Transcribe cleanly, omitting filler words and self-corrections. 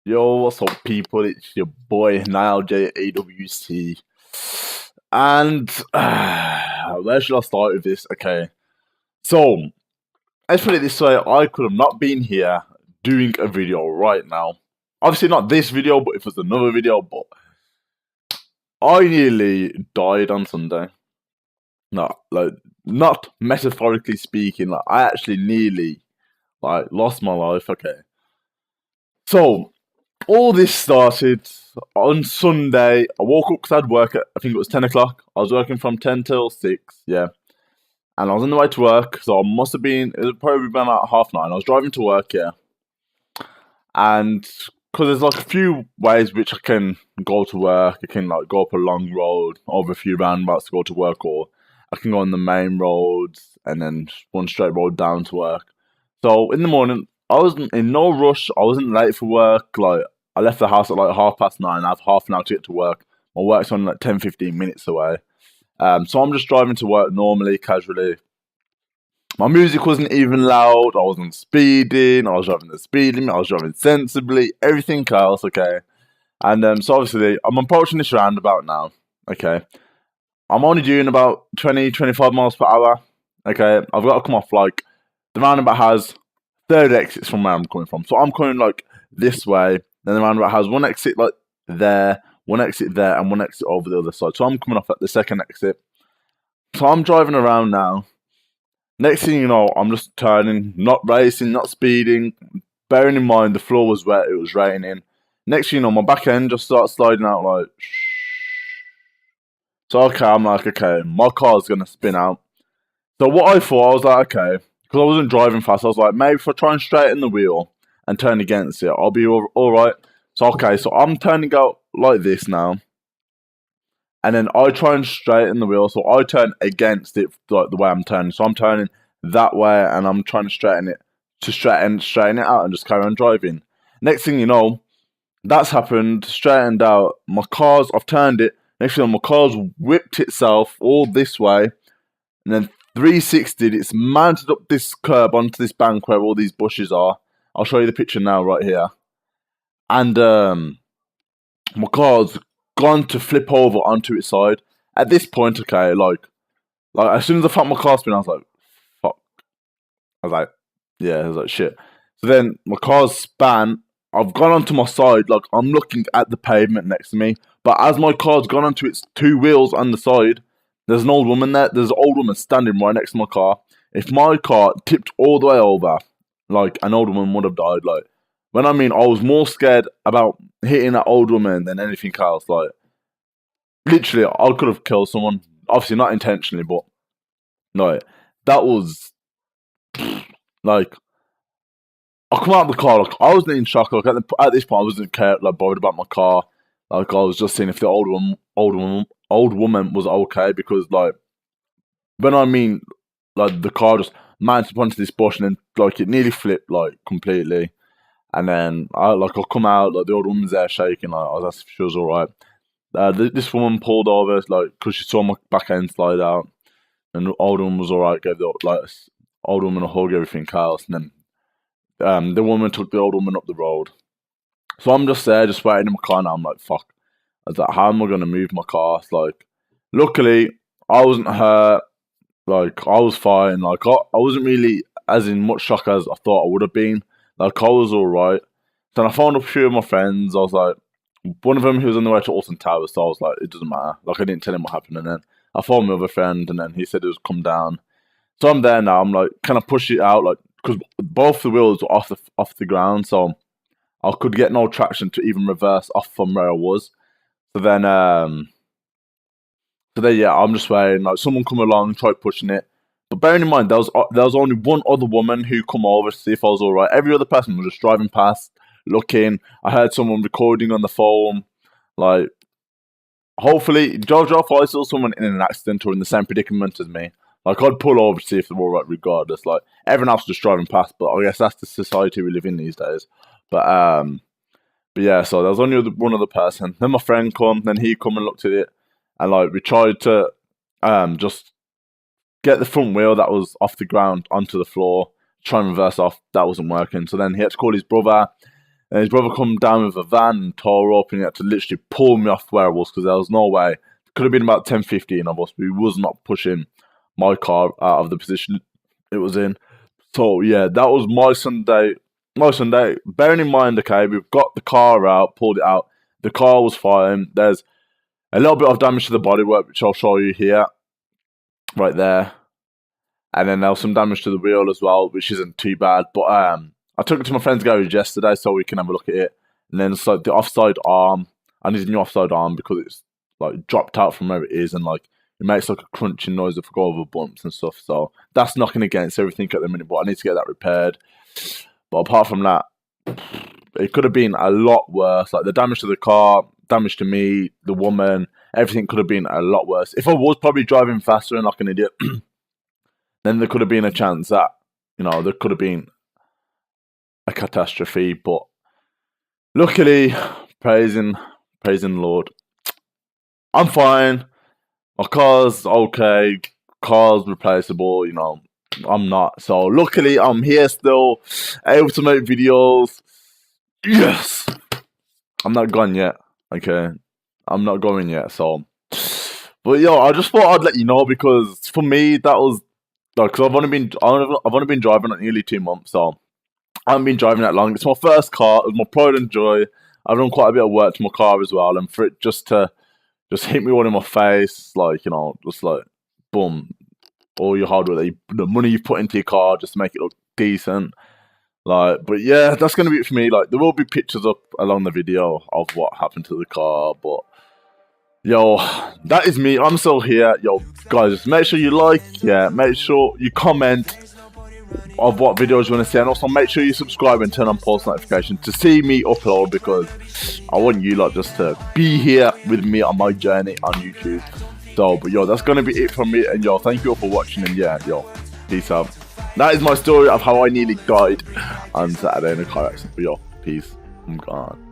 Yo, what's up, people? It's your boy Nyal JAWC. And where should I start with this? Okay, so let's put it this way: I could have not been here doing a video right now. Obviously, not this video, but if it was another video. But I nearly died on Sunday. No, like not metaphorically speaking. Like I actually nearly lost my life. Okay, so all this started on Sunday. I woke up because I'd work at, I think it was 10 o'clock. I was working from 10 till 6, yeah. And I was on the way to work, so I must have been, it would probably been about 9:30. I was driving to work, yeah. And because there's like a few ways which I can go to work. I can like go up a long road over a few roundabouts to go to work, or I can go on the main roads and then one straight road down to work. So in the morning, I wasn't in no rush. I wasn't late for work. Like I left the house at like 9:30. I have half an hour to get to work. My work's only like 10, 15 minutes away. So I'm just driving to work normally, casually. My music wasn't even loud. I wasn't speeding. I was driving the speed limit. I was driving sensibly. Everything else, okay. And so obviously, I'm approaching this roundabout now. Okay, I'm only doing about 20, 25 miles per hour. Okay, I've got to come off like the roundabout has third exits from where I'm coming from. So I'm coming like this way. Then the roundabout has one exit like there, one exit there, and one exit over the other side. So I'm coming off at the second exit. So I'm driving around now. Next thing you know, I'm just turning, not racing, not speeding. Bearing in mind the floor was wet, it was raining. Next thing you know, my back end just starts sliding out like. So okay, I'm like, okay, my car's gonna spin out. So what I thought, I was like, okay, because I wasn't driving fast, I was like, maybe if I try and straighten the wheel and turn against it, I'll be all right. So okay, so I'm turning out like this now, and then I try and straighten the wheel, so I turn against it like the way I'm turning. So I'm turning that way, and I'm trying to straighten it straighten it out, and just carry on driving. Next thing you know, that's happened, straightened out. I've turned it. Next thing you know, my car's whipped itself all this way, and then 360'd. It's mounted up this curb onto this bank where all these bushes are. I'll show you the picture now, right here. And my car's gone to flip over onto its side. At this point, okay, like as soon as I felt my car spin, I was like, fuck. I was like, yeah, I was like, shit. So then my car's span. I've gone onto my side, like I'm looking at the pavement next to me. But as my car's gone onto its two wheels on the side, there's an old woman there. There's an old woman standing right next to my car. If my car tipped all the way over, like an old woman would have died. Like when I mean, I was more scared about hitting that old woman than anything else. Like literally, I could have killed someone. Obviously, not intentionally, but like that was like I come out of the car. Like I wasn't in shock. Like at this point, I wasn't care like bothered about my car. Like I was just seeing if the old woman was okay, because like when I mean like the car just mounted up onto this bush, and then like it nearly flipped like completely. And then I come out, like the old woman's there shaking. Like I was asked if she was all right. This woman pulled over like because she saw my back end slide out, and the old woman was all right. Gave the old woman a hug, everything else, and then the woman took the old woman up the road. So I'm just there, just waiting in my car now. I'm like, fuck. I was like, how am I gonna move my car? It's like, luckily, I wasn't hurt. Like, I was fine. Like, I wasn't really as in much shock as I thought I would have been. Like, I was alright. Then I phoned up a few of my friends. I was like, one of them, he was on the way to Alton Towers, so I was like, it doesn't matter. Like, I didn't tell him what happened. And then I phoned my other friend, and then he said it was come down. So I'm there now. I'm like, can I push it out? Like, because both the wheels were off the ground, so I could get no traction to even reverse off from where I was. So then, yeah, I'm just waiting. Like someone come along, try pushing it. But bearing in mind, there was only one other woman who come over to see if I was all right. Every other person was just driving past, looking. I heard someone recording on the phone. Like, hopefully, Jojo, if I saw someone in an accident or in the same predicament as me, like I'd pull over to see if they're all right, regardless. Like everyone else was just driving past, but I guess that's the society we live in these days. But yeah, so there was only one other person. Then my friend come, then he come and looked at it, and like we tried to just get the front wheel that was off the ground onto the floor, try and reverse off. That wasn't working. So then he had to call his brother. And his brother come down with a van and tore up, and he had to literally pull me off where I was because there was no way. It could have been about 10, 15 of us, but he was not pushing my car out of the position it was in. So yeah, that was my Sunday. My Sunday. Bearing in mind, okay, we've got the car out, pulled it out. The car was fine. There's a little bit of damage to the bodywork, which I'll show you here, right there. And then there was some damage to the wheel as well, which isn't too bad. But I took it to my friend's garage yesterday so we can have a look at it. And then so the offside arm, I need a new offside arm because it's like dropped out from where it is, and like it makes like a crunching noise if I go over bumps and stuff. So that's knocking against everything at the minute, but I need to get that repaired. But apart from that, it could have been a lot worse. Like the damage to the car, damage to me, the woman, everything could have been a lot worse. If I was probably driving faster and like an idiot, then there could have been a chance that, you know, there could have been a catastrophe. But luckily, praising the Lord, I'm fine. My car's okay. Car's replaceable, you know. I'm not. So luckily, I'm here still, able to make videos. Yes! I'm not gone yet. Okay? I'm not going yet, so. But yo, I just thought I'd let you know because for me, that was like, because I've only been driving like nearly 2 months, so I haven't been driving that long. It's my first car. It was my pride and joy. I've done quite a bit of work to my car as well, and for it just to hit me all in my face, like, you know, just like boom, all your hard work, the money you put into your car just to make it look decent. Like, but yeah, that's gonna be it for me. Like, there will be pictures up along the video of what happened to the car, but yo, that is me. I'm still here. Yo, guys, make sure you like, yeah, make sure you comment of what videos you want to see, and also make sure you subscribe and turn on post notifications to see me upload, because I want you lot just to be here with me on my journey on YouTube. So, but yo, that's gonna be it from me, and yo, thank you all for watching, and yeah, yo, peace out. That is my story of how I nearly died on Saturday in a car accident. But yo, peace. I'm gone.